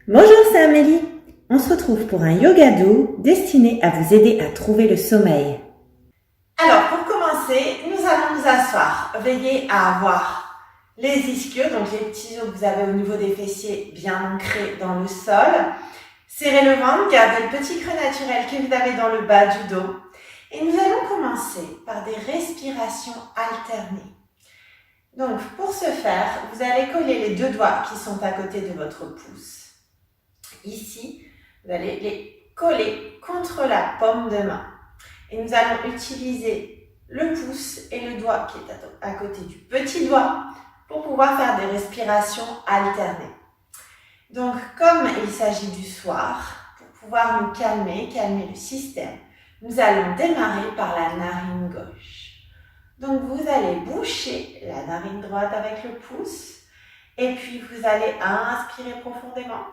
Bonjour, c'est Amélie. On se retrouve pour un yoga doux destiné à vous aider à trouver le sommeil. Alors, pour commencer, nous allons nous asseoir. Veillez à avoir les ischios, donc les petits os que vous avez au niveau des fessiers bien ancrés dans le sol. Serrez le ventre, gardez le petit creux naturel que vous avez dans le bas du dos. Et nous allons commencer par des respirations alternées. Donc, pour ce faire, vous allez coller les deux doigts qui sont à côté de votre pouce. Ici, vous allez les coller contre la paume de main. Et nous allons utiliser le pouce et le doigt qui est à côté du petit doigt pour pouvoir faire des respirations alternées. Donc, comme il s'agit du soir, pour pouvoir nous calmer le système, nous allons démarrer par la narine gauche. Donc, vous allez boucher la narine droite avec le pouce et puis vous allez inspirer profondément.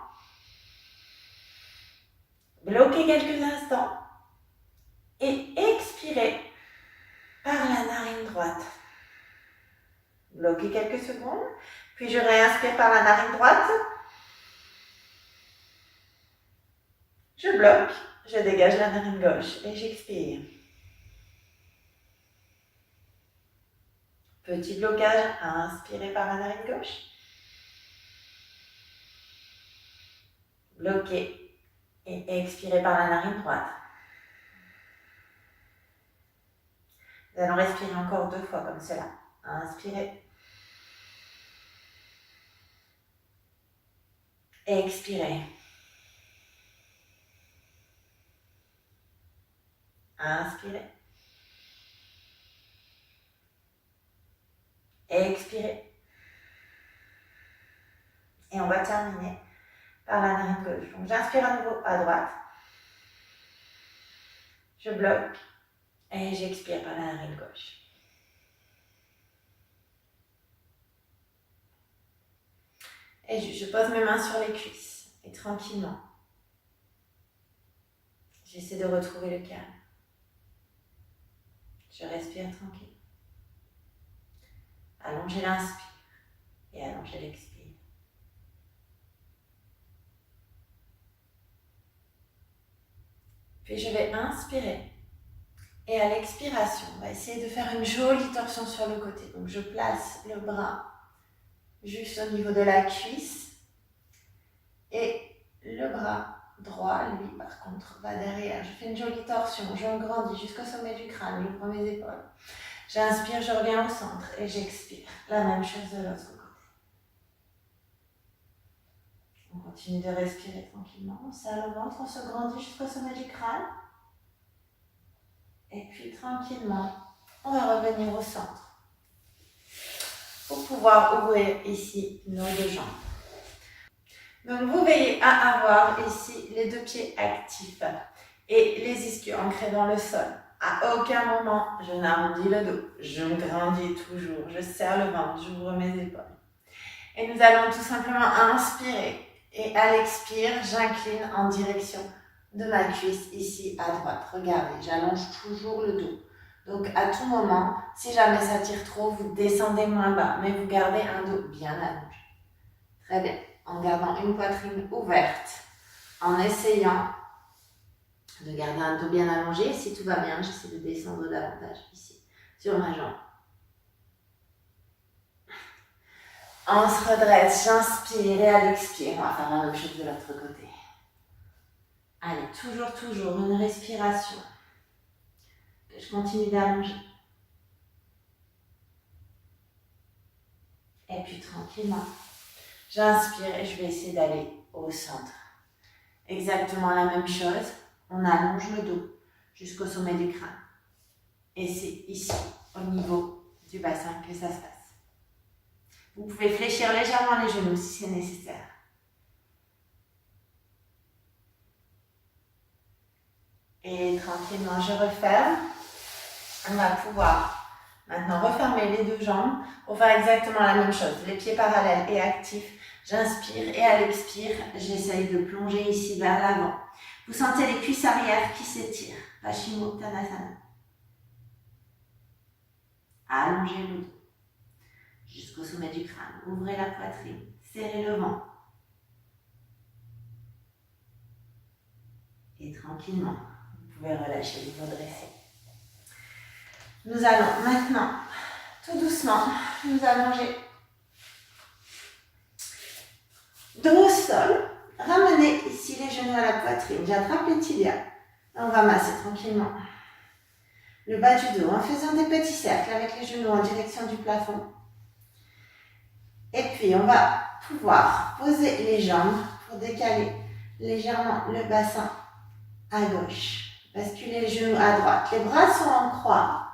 Bloquez quelques instants et expirez par la narine droite. Bloquez quelques secondes, puis je réinspire par la narine droite. Je bloque, je dégage la narine gauche et j'expire. Petit blocage, inspirez par la narine gauche. Bloquez et expirez par la narine droite. Nous allons respirer encore 2 fois comme cela. Inspirez. Expirez. Inspirez. Expirez. Et on va terminer par la narine gauche. Donc j'inspire à nouveau à droite. Je bloque et j'expire par la narine gauche. Et je pose mes mains sur les cuisses et tranquillement, j'essaie de retrouver le calme. Je respire tranquille. Allongez l'inspire et allongez l'expire. Puis je vais inspirer. Et à l'expiration, on va essayer de faire une jolie torsion sur le côté. Donc je place le bras juste au niveau de la cuisse. Et le bras droit, lui, par contre, va derrière. Je fais une jolie torsion, je me grandis jusqu'au sommet du crâne, j'ouvre mes épaules. J'inspire, je reviens au centre et j'expire. La même chose de l'autre côté. On continue de respirer tranquillement. On serre le ventre, on se grandit jusqu'au sommet du crâne. Et puis tranquillement, on va revenir au centre pour pouvoir ouvrir ici nos deux jambes. Donc vous veillez à avoir ici les deux pieds actifs et les ischios ancrés dans le sol. À aucun moment, je n'arrondis le dos, je me grandis toujours, je serre le ventre, j'ouvre mes épaules. Et nous allons tout simplement inspirer et à l'expire, j'incline en direction de ma cuisse ici à droite. Regardez, j'allonge toujours le dos. Donc à tout moment, si jamais ça tire trop, vous descendez moins bas, mais vous gardez un dos bien allongé. Très bien. En gardant une poitrine ouverte, en essayant de garder un dos bien allongé. Si tout va bien, j'essaie de descendre davantage ici, sur ma jambe. On se redresse, j'inspire et à l'expire, on va faire la même chose de l'autre côté. Allez, toujours une respiration. Je continue d'allonger. Et puis tranquillement, j'inspire et je vais essayer d'aller au centre. Exactement la même chose, on allonge le dos jusqu'au sommet du crâne. Et c'est ici, au niveau du bassin, que ça se passe. Vous pouvez fléchir légèrement les genoux si c'est nécessaire. Et tranquillement, je referme. On va pouvoir maintenant refermer les deux jambes pour faire exactement la même chose. Les pieds parallèles et actifs. J'inspire et à l'expire, j'essaye de plonger ici vers l'avant. Vous sentez les cuisses arrière qui s'étirent. Paschimottanasana. Allongez le dos jusqu'au sommet du crâne. Ouvrez la poitrine. Serrez le ventre. Et tranquillement, vous pouvez relâcher, vous redresser. Nous allons maintenant, tout doucement, nous allonger. Dos au sol. Ramenez ici les genoux à la poitrine. J'attrape les tibias. On va masser tranquillement le bas du dos en faisant des petits cercles avec les genoux en direction du plafond. Et puis, on va pouvoir poser les jambes pour décaler légèrement le bassin à gauche. Basculer les genoux à droite. Les bras sont en croix.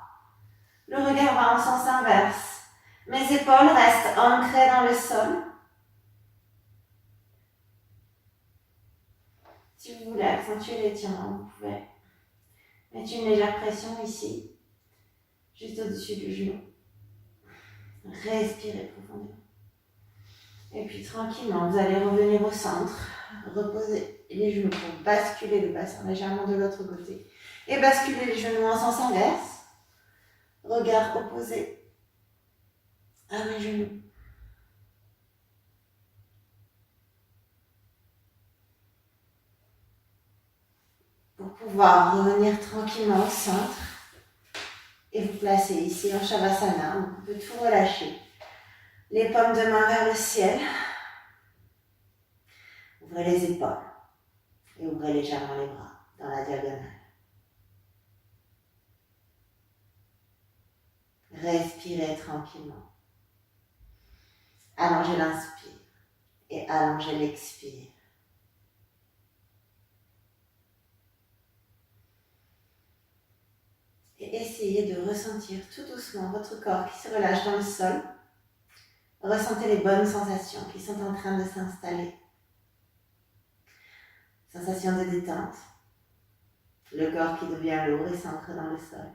Le regard va en sens inverse. Mes épaules restent ancrées dans le sol. Si vous voulez accentuer l'étirement, vous pouvez mettre une légère pression ici, juste au-dessus du genou. Respirez profondément. Et puis tranquillement, vous allez revenir au centre, reposer les genoux pour basculer le bassin légèrement de l'autre côté. Et basculer les genoux en sens inverse. Regard opposé à mes genoux. Pour pouvoir revenir tranquillement au centre et vous placer ici en Shavasana. Donc on peut tout relâcher. Les paumes de main vers le ciel. Ouvrez les épaules et ouvrez légèrement les bras dans la diagonale. Respirez tranquillement. Allongez l'inspire et allongez l'expire. Et essayez de ressentir tout doucement votre corps qui se relâche dans le sol. Ressentez les bonnes sensations qui sont en train de s'installer. Sensation de détente. Le corps qui devient lourd et s'ancre dans le sol.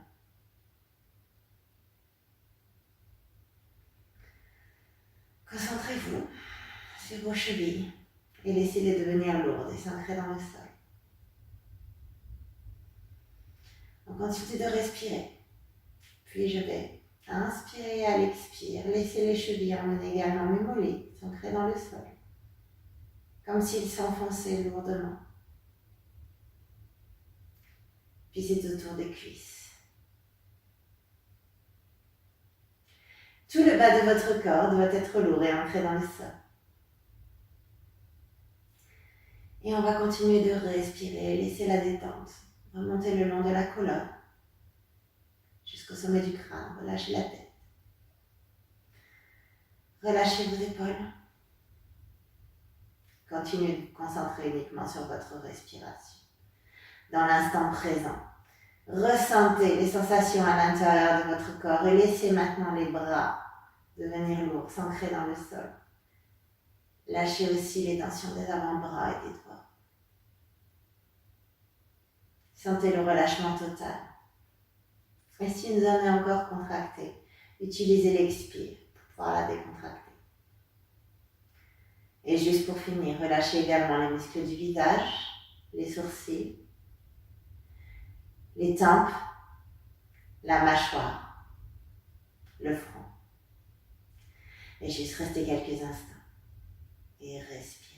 Concentrez-vous sur vos chevilles et laissez-les devenir lourdes et s'ancrer dans le sol. On continue de respirer. Puis je vais inspirer à l'expire. Laissez les chevilles emmener également mes mollets s'ancrer dans le sol. Comme s'ils s'enfonçaient lourdement. Puis c'est autour des cuisses. Tout le bas de votre corps doit être lourd et ancré dans le sol. Et on va continuer de respirer, laisser la détente. Remontez le long de la colonne jusqu'au sommet du crâne. Relâchez la tête. Relâchez vos épaules. Continuez de vous concentrer uniquement sur votre respiration. Dans l'instant présent, ressentez les sensations à l'intérieur de votre corps et laissez maintenant les bras devenir lourds, s'ancrer dans le sol. Lâchez aussi les tensions des avant-bras et des doigts. Sentez le relâchement total. Et si une zone est encore contractée, utilisez l'expire pour pouvoir la décontracter. Et juste pour finir, relâchez également les muscles du visage, les sourcils, les tempes, la mâchoire, le front. Et juste restez quelques instants et respirez.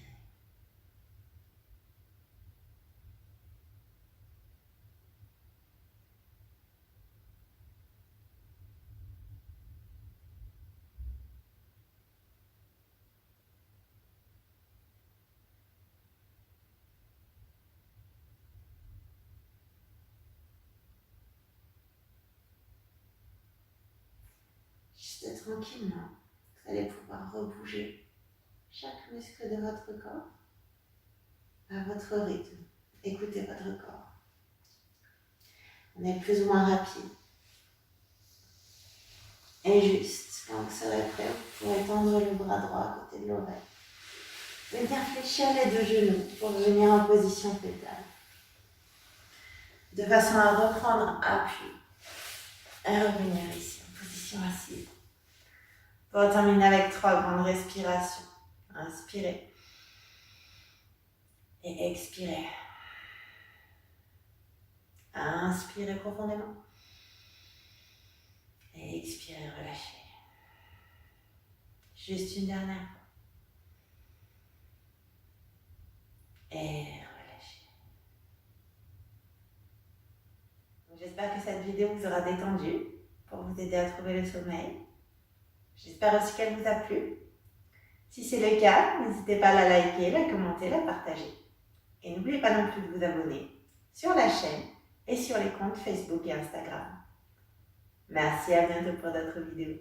Juste tranquillement, vous allez pouvoir rebouger chaque muscle de votre corps à votre rythme. Écoutez votre corps. On est plus ou moins rapide. Et juste, quand vous serez prêt, vous pourrez tendre le bras droit à côté de l'oreille. Venir fléchir les deux genoux pour venir en position fétale. De façon à reprendre appui et revenir ici en position assise. On va terminer avec 3 grandes respirations. Inspirez et expirez. Inspirez profondément et expirez, relâchez. Juste une dernière fois. Et relâchez. J'espère que cette vidéo vous aura détendu pour vous aider à trouver le sommeil. J'espère aussi qu'elle vous a plu. Si c'est le cas, n'hésitez pas à la liker, la commenter, la partager. Et n'oubliez pas non plus de vous abonner sur la chaîne et sur les comptes Facebook et Instagram. Merci, à bientôt pour d'autres vidéos.